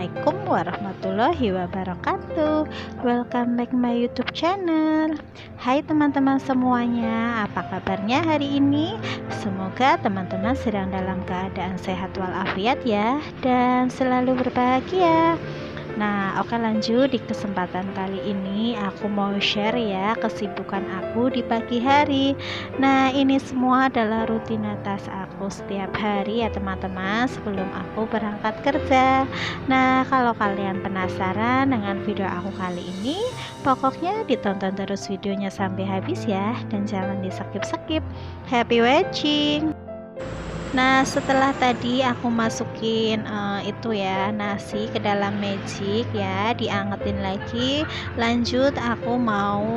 Assalamualaikum warahmatullahi wabarakatuh. Welcome back my YouTube channel. Hai teman-teman semuanya, apa kabarnya hari ini? Semoga teman-teman sedang dalam keadaan sehat walafiat ya, dan selalu berbahagia. Nah, oke, lanjut. Di kesempatan kali ini aku mau share ya kesibukan aku di pagi hari. Nah, ini semua adalah rutinitas aku setiap hari ya teman-teman, sebelum aku berangkat kerja. Nah, kalau kalian penasaran dengan video aku kali ini, pokoknya ditonton terus videonya sampai habis ya, dan jangan di skip-skip. Happy watching. Nah, setelah tadi aku masukin itu ya nasi ke dalam magic ya, diangetin lagi. Lanjut aku mau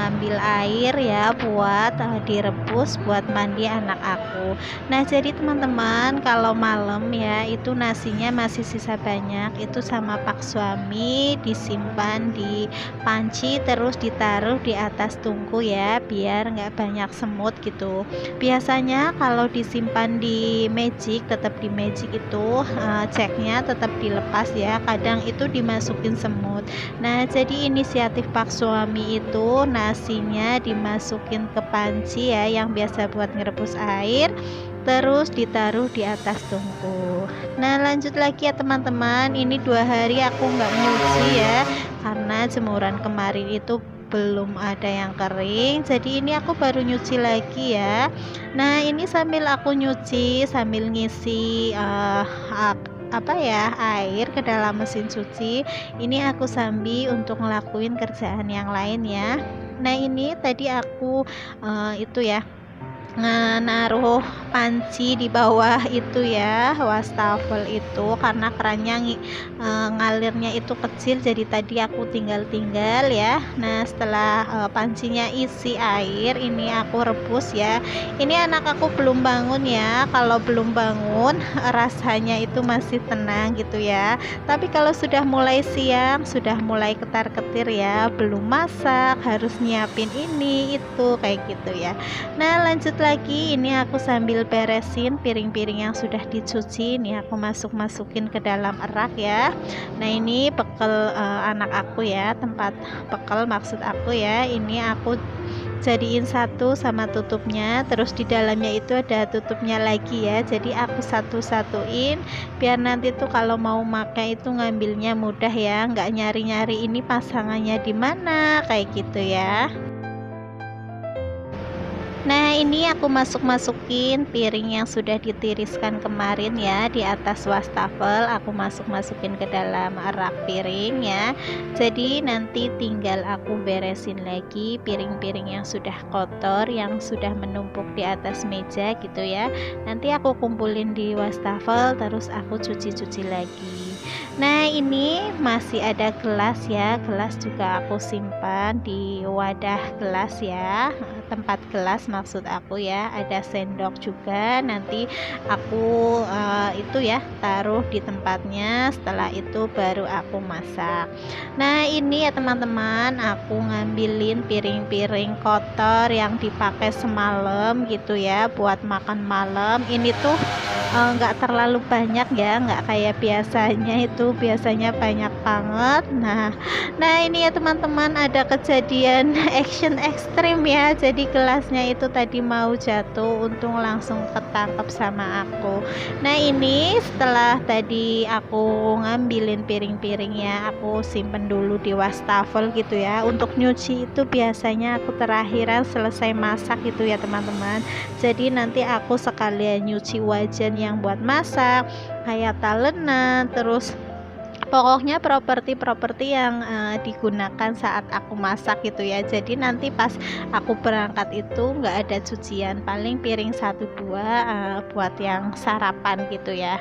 ngambil air ya buat direbus buat mandi anak aku. Nah, jadi teman-teman, kalau malam ya itu nasinya masih sisa banyak, itu sama pak suami disimpan di panci, terus ditaruh di atas tungku ya, biar nggak banyak semut gitu. Biasanya kalau disimpan di magic, tetap di magic itu ceknya tetap dilepas ya, kadang itu dimasukin semut. Nah, jadi inisiatif pak suami itu nasinya dimasukin ke panci ya, yang biasa buat ngerebus air, terus ditaruh di atas tungku. Nah, lanjut lagi ya teman-teman, ini 2 hari aku nggak nyuci ya, karena jemuran kemarin itu belum ada yang kering, jadi ini aku baru nyuci lagi ya. Nah, ini sambil aku nyuci, sambil ngisi air ke dalam mesin cuci, ini aku sambil untuk ngelakuin kerjaan yang lain ya. Nah, ini tadi aku itu ya naruh panci di bawah itu ya, wastafel itu, karena kerannya ngalirnya itu kecil, jadi tadi aku tinggal ya. Nah, setelah pancinya isi air, ini aku rebus ya. Ini anak aku belum bangun ya, kalau belum bangun rasanya itu masih tenang gitu ya, tapi kalau sudah mulai siang, sudah mulai ketar-ketir ya, belum masak, harus nyiapin ini itu kayak gitu ya. Nah, lanjut lagi, ini aku sambil beresin piring-piring yang sudah dicuci, ini aku masukin ke dalam rak ya. Nah, ini bekel anak aku ya, tempat bekel maksud aku ya, ini aku jadiin satu sama tutupnya, terus di dalamnya itu ada tutupnya lagi ya, jadi aku satu-satuin biar nanti tuh kalau mau makan itu ngambilnya mudah ya, nggak nyari-nyari ini pasangannya di mana kayak gitu ya. Nah, ini aku masukin piring yang sudah ditiriskan kemarin ya di atas wastafel, aku masukin ke dalam rak piring ya. Jadi nanti tinggal aku beresin lagi piring-piring yang sudah kotor, yang sudah menumpuk di atas meja gitu ya. Nanti aku kumpulin di wastafel, terus aku cuci-cuci lagi. Nah, ini masih ada gelas ya, gelas juga aku simpan di wadah gelas ya, tempat gelas maksud aku ya, ada sendok juga, nanti aku itu ya taruh di tempatnya, setelah itu baru aku masak. Nah, ini ya teman-teman, aku ngambilin piring-piring kotor yang dipakai semalam gitu ya buat makan malam. Ini tuh nggak terlalu banyak ya, nggak kayak biasanya, itu biasanya banyak banget. Nah, ini ya teman-teman, ada kejadian action ekstrim ya, jadi gelasnya itu tadi mau jatuh, untung langsung ketangkep sama aku. Nah, ini setelah tadi aku ngambilin piring-piringnya, aku simpen dulu di wastafel gitu ya. Untuk nyuci itu biasanya aku terakhiran selesai masak gitu ya teman-teman, jadi nanti aku sekalian nyuci wajan yang buat masak, kayak talenan, terus pokoknya properti yang digunakan saat aku masak gitu ya. Jadi nanti pas aku berangkat itu nggak ada cucian, paling piring 1-2 buat yang sarapan gitu ya.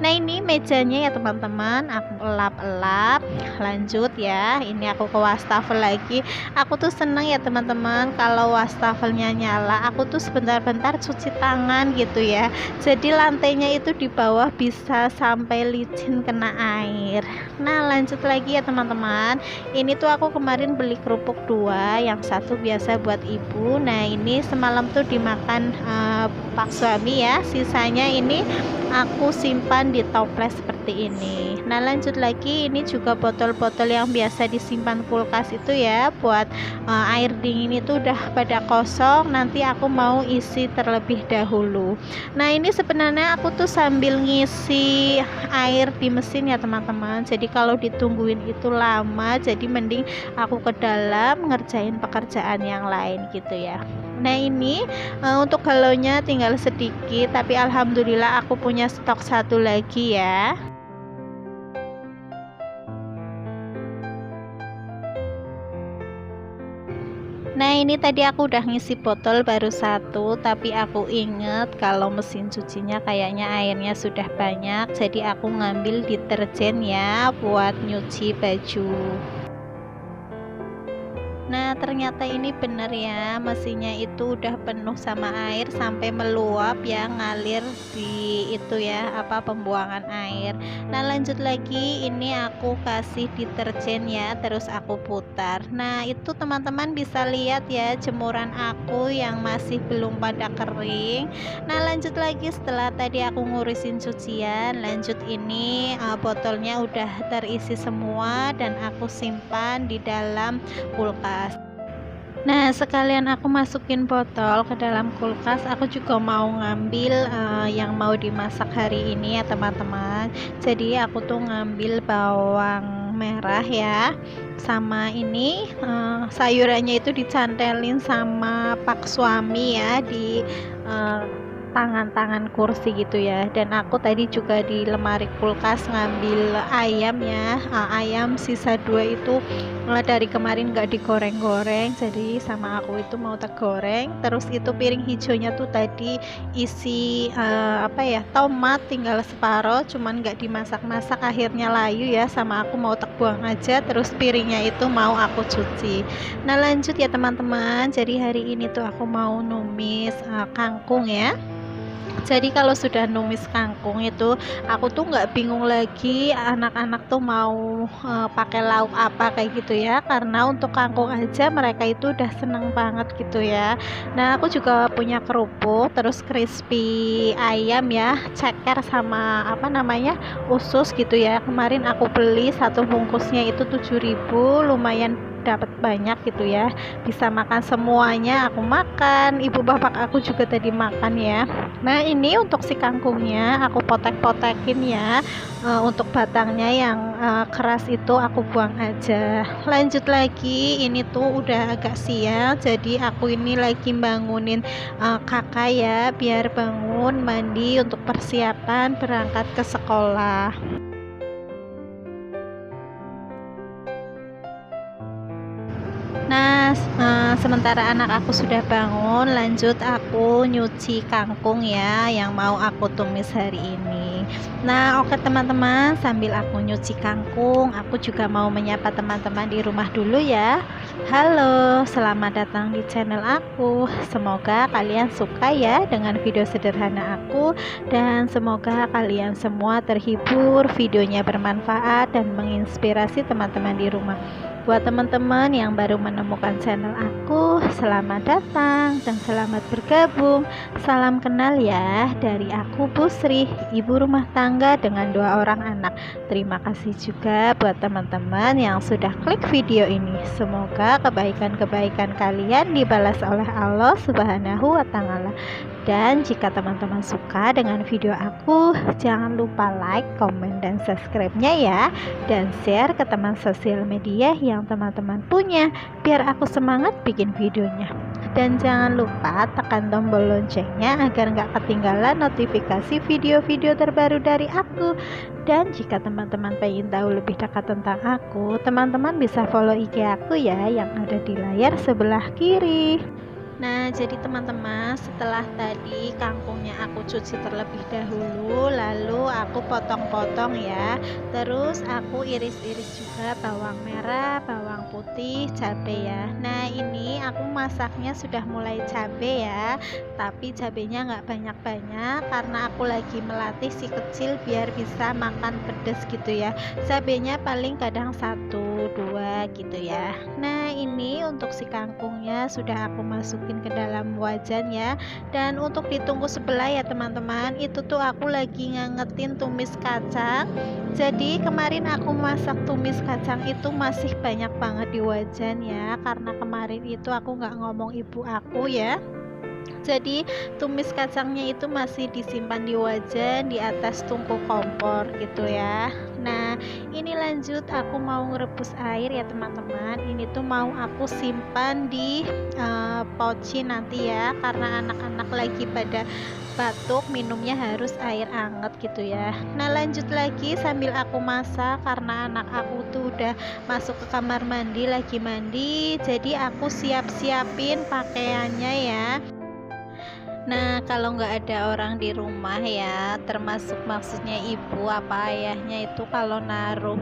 Nah, ini mejanya ya teman-teman, aku elap-elap. Lanjut ya, ini aku ke wastafel lagi. Aku tuh seneng ya teman-teman, kalau wastafelnya nyala, aku tuh sebentar-bentar cuci tangan gitu ya, jadi lantainya itu di bawah bisa sampai licin kena air. air. Nah lanjut lagi ya teman-teman, ini tuh aku kemarin beli kerupuk 2, yang satu biasa buat ibu. Nah ini semalam tuh dimakan pak suami ya, sisanya ini aku simpan di toples seperti ini. Nah lanjut lagi, ini juga botol-botol yang biasa disimpan kulkas itu ya, buat air dingin itu udah pada kosong, nanti aku mau isi terlebih dahulu. Nah ini sebenarnya aku tuh sambil ngisi air di mesin ya teman-teman, jadi kalau ditungguin itu lama, jadi mending aku ke dalam ngerjain pekerjaan yang lain gitu ya. Nah ini untuk galonnya tinggal sedikit, tapi alhamdulillah aku punya stok satu lagi ya. Nah ini tadi aku udah ngisi botol baru satu, tapi aku inget kalau mesin cucinya kayaknya airnya sudah banyak, jadi aku ngambil deterjen ya buat nyuci baju. Nah ternyata ini bener ya, mesinnya itu udah penuh sama air sampai meluap ya, ngalir di itu ya apa pembuangan air. Nah lanjut lagi, ini aku kasih deterjen ya, terus aku putar. Nah itu teman-teman bisa lihat ya jemuran aku yang masih belum pada kering. Nah lanjut lagi, setelah tadi aku ngurusin cucian, lanjut ini botolnya udah terisi semua dan aku simpan di dalam kulkas. Nah sekalian aku masukin botol ke dalam kulkas, aku juga mau ngambil yang mau dimasak hari ini ya teman-teman. Jadi aku tuh ngambil bawang merah ya, sama ini sayurannya itu dicantelin sama pak suami ya di tangan-tangan kursi gitu ya. Dan aku tadi juga di lemari kulkas ngambil ayam ya, ayam sisa 2 itu dari kemarin nggak digoreng-goreng, jadi sama aku itu mau tergoreng. Terus itu piring hijaunya tuh tadi isi apa ya, tomat tinggal separoh, cuman nggak dimasak-masak, akhirnya layu ya, sama aku mau terbuang aja. Terus piringnya itu mau aku cuci. Nah lanjut ya teman-teman, jadi hari ini tuh aku mau numis kangkung ya. Jadi kalau sudah numis kangkung itu aku tuh nggak bingung lagi anak-anak tuh mau pakai lauk apa kayak gitu ya, karena untuk kangkung aja mereka itu udah seneng banget gitu ya. Nah aku juga punya kerupuk, terus crispy ayam ya, ceker sama apa namanya usus gitu ya. Kemarin aku beli satu bungkusnya itu 7.000, lumayan dapat banyak gitu ya, bisa makan semuanya. Aku makan, ibu bapak aku juga tadi makan ya. Nah ini untuk si kangkungnya aku potek-potekin ya, untuk batangnya yang keras itu aku buang aja. Lanjut lagi, ini tuh udah agak siang, jadi aku ini lagi bangunin kakak ya, biar bangun mandi untuk persiapan berangkat ke sekolah. Nah sementara anak aku sudah bangun, lanjut aku nyuci kangkung ya yang mau aku tumis hari ini. Nah oke teman-teman, sambil aku nyuci kangkung, aku juga mau menyapa teman-teman di rumah dulu ya. Halo, selamat datang di channel aku. Semoga kalian suka ya dengan video sederhana aku, dan semoga kalian semua terhibur, videonya bermanfaat dan menginspirasi teman-teman di rumah. Buat teman-teman yang baru menemukan channel aku, selamat datang dan selamat bergabung. Salam kenal ya dari aku Busri, ibu rumah tangga dengan 2 orang anak. Terima kasih juga buat teman-teman yang sudah klik video ini. Semoga kebaikan-kebaikan kalian dibalas oleh Allah Subhanahu wa Ta'ala. Dan jika teman-teman suka dengan video aku, jangan lupa like, komen, dan subscribe-nya ya, dan share ke teman sosial media yang teman-teman punya, biar aku semangat bikin videonya. Dan jangan lupa tekan tombol loncengnya agar nggak ketinggalan notifikasi video-video terbaru dari aku. Dan jika teman-teman pengen tahu lebih dekat tentang aku, teman-teman bisa follow IG aku ya, yang ada di layar sebelah kiri. Nah jadi teman-teman, setelah tadi kangkungnya aku cuci terlebih dahulu, lalu aku potong-potong ya, terus aku iris-iris juga bawang merah, bawang putih, cabai ya. Nah ini aku masaknya sudah mulai cabe ya, tapi cabenya nggak banyak-banyak karena aku lagi melatih si kecil biar bisa makan pedas gitu ya. Cabenya paling kadang 1 2 gitu ya. Nah ini untuk si kangkungnya sudah aku masukin ke dalam wajan ya. Dan untuk ditunggu sebelah ya teman-teman, itu tuh aku lagi ngangetin tumis kacang. Jadi kemarin aku masak tumis kacang itu masih banyak banget di wajan ya, karena kemarin itu aku nggak ngomong ibu aku ya. Jadi tumis kacangnya itu masih disimpan di wajan di atas tungku kompor gitu ya. Nah ini lanjut aku mau ngerebus air ya teman-teman. Ini tuh mau aku simpan di pouci nanti ya, karena anak-anak lagi pada batuk minumnya harus air anget gitu ya. Nah lanjut lagi sambil aku masak karena anak aku tuh udah masuk ke kamar mandi lagi mandi, jadi aku siap-siapin pakaiannya ya. Nah kalau nggak ada orang di rumah ya, termasuk maksudnya ibu apa ayahnya, itu kalau naruh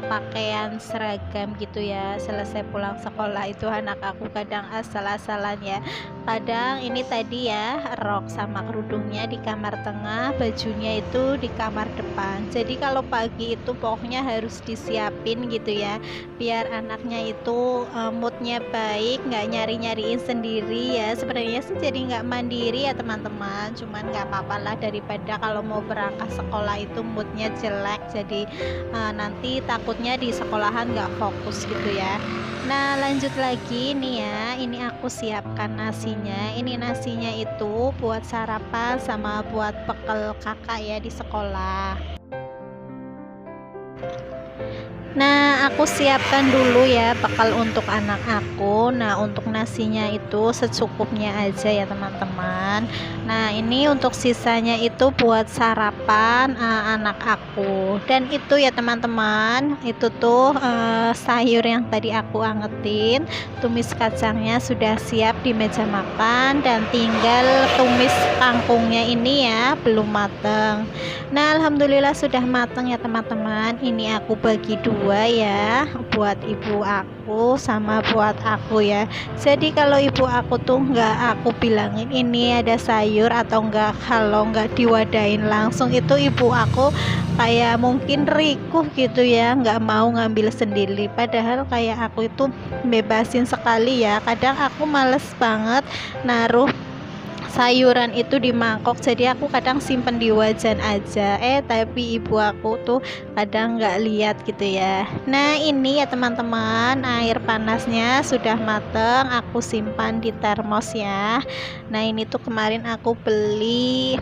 pakaian seragam gitu ya selesai pulang sekolah, itu anak aku kadang asal-asalan ya. Kadang ini tadi ya rok sama kerudungnya di kamar tengah, bajunya itu di kamar depan. Jadi kalau pagi itu pokoknya harus disiapin gitu ya, biar anaknya itu moodnya baik, nggak nyari-nyariin sendiri ya. Sebenarnya sih jadi nggak mandiri ya teman-teman, cuman nggak apa-apa lah daripada kalau mau berangkat sekolah itu moodnya jelek, jadi nanti takutnya di sekolahan nggak fokus gitu ya. Nah lanjut lagi nih ya, ini aku siapkan nasinya. Ini nasinya itu buat sarapan sama buat bekal kakak ya di sekolah. Nah aku siapkan dulu ya bekal untuk anak aku. Nah untuk nasinya itu secukupnya aja ya teman-teman. Nah ini untuk sisanya itu buat sarapan anak aku. Dan itu ya teman-teman, itu tuh sayur yang tadi aku angetin, tumis kacangnya sudah siap di meja makan, dan tinggal tumis kangkungnya ini ya belum mateng. Nah alhamdulillah sudah mateng ya teman-teman. Ini aku bagi dua ya, buat ibu aku sama buat aku ya. Jadi kalau ibu aku tuh nggak aku bilangin ini ada sayur atau enggak, kalau nggak diwadain langsung itu ibu aku kayak mungkin rikuh gitu ya, nggak mau ngambil sendiri. Padahal kayak aku itu bebasin sekali ya, kadang aku males banget naruh sayuran itu di mangkok, jadi aku kadang simpen di wajan aja, tapi ibu aku tuh kadang nggak lihat gitu ya. Nah ini ya teman-teman, air panasnya sudah mateng, aku simpan di termos ya. Nah ini tuh kemarin aku beli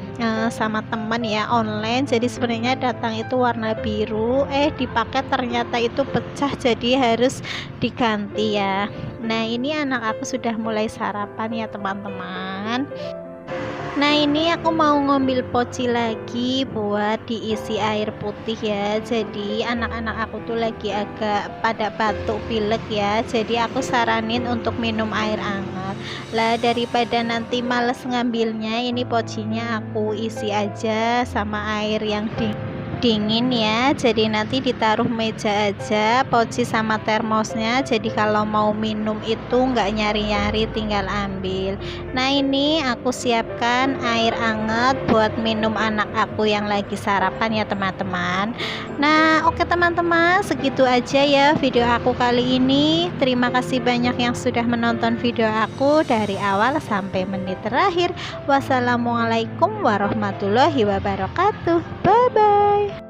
sama teman ya online, jadi sebenarnya datang itu warna biru, dipakai ternyata itu pecah, jadi harus diganti ya. Nah ini anak aku sudah mulai sarapan ya teman-teman. Nah ini aku mau ngambil poci lagi buat diisi air putih ya. Jadi anak-anak aku tuh lagi agak pada batuk pilek ya, jadi aku saranin untuk minum air hangat lah, daripada nanti males ngambilnya. Ini pocinya aku isi aja sama air yang dingin ya, jadi nanti ditaruh meja aja poci sama termosnya, jadi kalau mau minum itu nggak nyari-nyari, tinggal ambil. Nah ini aku siapkan air hangat buat minum anak aku yang lagi sarapan ya teman-teman. Nah oke teman-teman, segitu aja ya video aku kali ini. Terima kasih banyak yang sudah menonton video aku dari awal sampai menit terakhir. Wassalamualaikum warahmatullahi wabarakatuh. Bye bye.